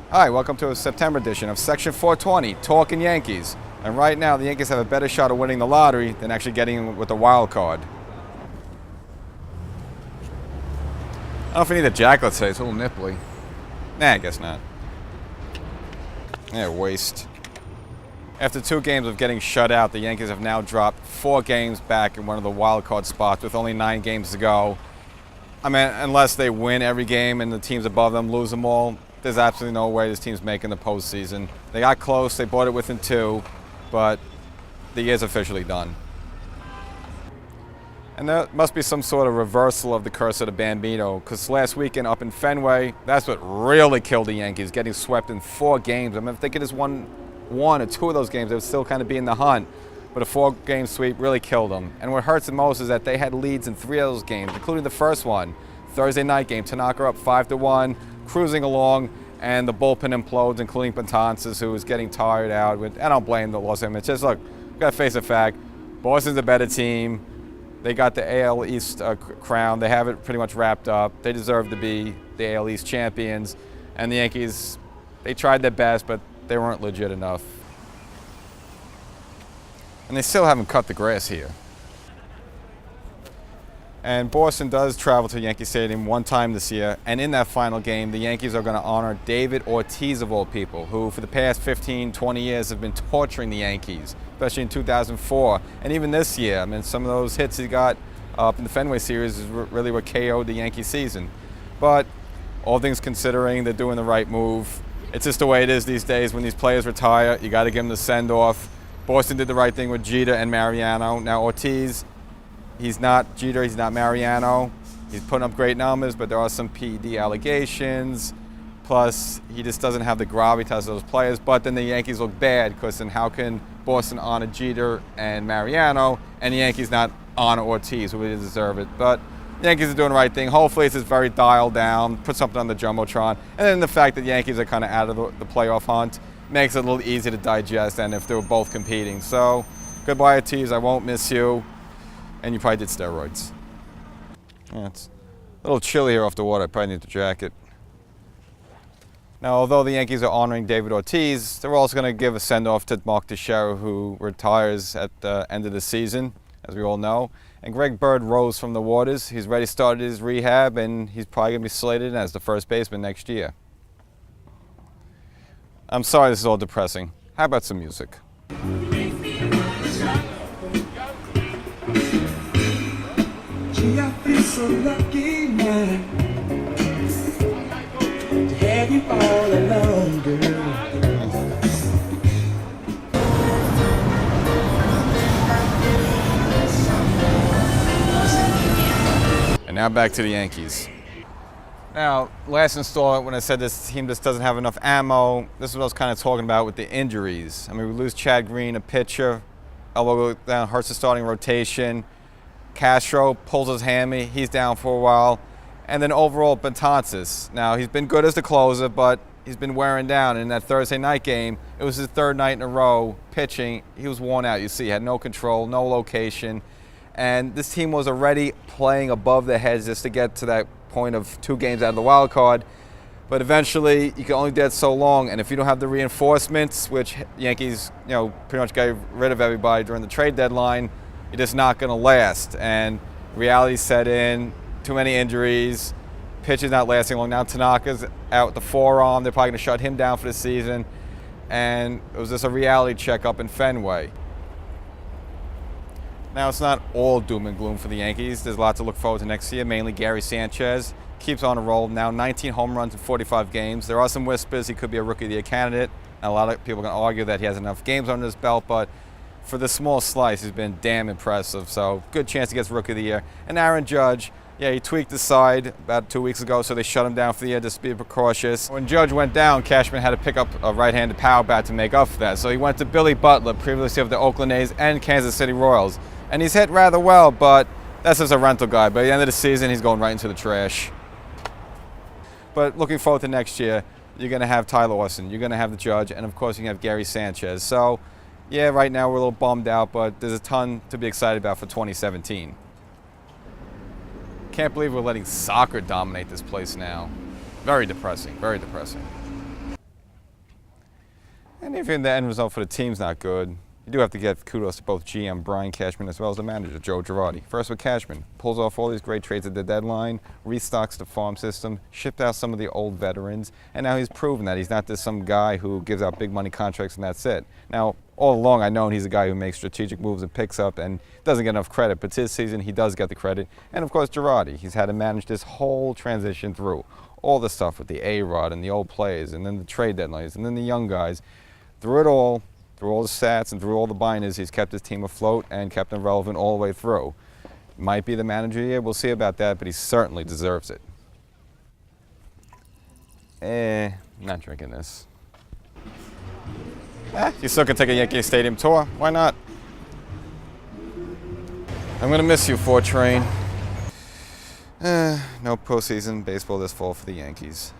Hi, welcome to a September edition of Section 420, Talkin Yankees. And right now, the Yankees have a better shot of winning the lottery than actually getting in with the wild card. I don't know if I need a jacket today, it's a little nipply. Nah, I guess not. Yeah, waste. After 2 games of getting shut out, the Yankees have now dropped 4 games back in one of the wild card spots with only 9 games to go. I mean, unless they win every game and the teams above them lose them all, there's absolutely no way this team's making the postseason. They got close, they bought it within 2, but the year's officially done. And there must be some sort of reversal of the curse of the Bambino, because last weekend up in Fenway, that's what really killed the Yankees, getting swept in 4 games. I mean, if they could just won 1 or 2 of those games, they would still kind of be in the hunt. But a 4-game sweep really killed them. And what hurts the most is that they had leads in 3 of those games, including the first one, Thursday night game. Tanaka up 5-1, cruising along, and the bullpen implodes, including Betances, who is getting tired out. I don't blame the Los Angeles. It's just, look, we've got to face the fact, Boston's a better team. They got the AL East crown. They have it pretty much wrapped up. They deserve to be the AL East champions. And the Yankees, they tried their best, but they weren't legit enough. And they still haven't cut the grass here. And Boston does travel to Yankee Stadium 1 time this year, and in that final game, the Yankees are going to honor David Ortiz, of all people, who for the past 15, 20 years have been torturing the Yankees, especially in 2004. And even this year, I mean, some of those hits he got up in the Fenway series is really what KO'd the Yankee season. But all things considering, they're doing the right move. It's just the way it is these days. When these players retire, you got to give them the send-off. Boston did the right thing with Jeter and Mariano. Now Ortiz, he's not Jeter, he's not Mariano. He's putting up great numbers, but there are some PED allegations. Plus, he just doesn't have the gravitas of those players. But then the Yankees look bad, because then how can Boston honor Jeter and Mariano, and the Yankees not honor Ortiz, who really deserve it? But the Yankees are doing the right thing. Hopefully it's just very dialed down, put something on the Jumbotron. And then the fact that the Yankees are kind of out of the playoff hunt makes it a little easier to digest than if they were both competing. So, goodbye Ortiz, I won't miss you. And you probably did steroids. Yeah, it's a little chilly here off the water. I probably need the jacket. Now, although the Yankees are honoring David Ortiz, they're also going to give a send-off to Mark Teixeira, who retires at the end of the season, as we all know. And Greg Bird rose from the waters. He's already started his rehab, and he's probably going to be slated as the first baseman next year. I'm sorry this is all depressing. How about some music? Gee, I feel so lucky now to have you all alone, girl. And now back to the Yankees. Now, last installment, when I said this team just doesn't have enough ammo, this is what I was kind of talking about with the injuries. I mean, we lose Chad Green, a pitcher. Elbow goes down, hurts the starting rotation. Castro pulls his hammy, he's down for a while. And then overall, Betances. Now, he's been good as the closer, but he's been wearing down. In that Thursday night game, it was his 3rd night in a row pitching. He was worn out, you see, he had no control, no location. And this team was already playing above their heads just to get to that point of 2 games out of the wild card. But eventually, you can only do it so long. And if you don't have the reinforcements, which Yankees, pretty much got rid of everybody during the trade deadline, you're just not going to last. And reality set in, too many injuries, pitchers not lasting long. Now Tanaka's out with the forearm. They're probably going to shut him down for the season. And it was just a reality check up in Fenway. Now, it's not all doom and gloom for the Yankees. There's a lot to look forward to next year, mainly Gary Sanchez. Keeps on a roll now, 19 home runs in 45 games. There are some whispers he could be a Rookie of the Year candidate. And a lot of people are going to argue that he has enough games under his belt, but for the small slice, he's been damn impressive. So, good chance he gets Rookie of the Year. And Aaron Judge, yeah, he tweaked his side about 2 weeks ago, so they shut him down for the year just to be precautious. When Judge went down, Cashman had to pick up a right-handed power bat to make up for that. So he went to Billy Butler, previously of the Oakland A's and Kansas City Royals. And he's hit rather well, but that's just a rental guy. By the end of the season, he's going right into the trash. But looking forward to next year, you're going to have Tyler Austin, you're going to have the Judge, and of course you can have Gary Sanchez. So, yeah, right now we're a little bummed out, but there's a ton to be excited about for 2017. Can't believe we're letting soccer dominate this place now. Very depressing, very depressing. Even the end result for the team's not good. You do have to give kudos to both GM Brian Cashman as well as the manager, Joe Girardi. First with Cashman, pulls off all these great trades at the deadline, restocks the farm system, shipped out some of the old veterans, and now he's proven that he's not just some guy who gives out big money contracts and that's it. Now, all along I've known he's a guy who makes strategic moves and picks up and doesn't get enough credit, but this season he does get the credit. And of course Girardi, he's had to manage this whole transition through all the stuff with the A-Rod and the old players and then the trade deadlines and then the young guys. Through it all, through all the stats and through all the binders, he's kept his team afloat and kept them relevant all the way through. Might be the manager here, we'll see about that, but he certainly deserves it. Not drinking this. You still can take a Yankee Stadium tour, why not? I'm gonna miss you, Train. No postseason baseball this fall for the Yankees.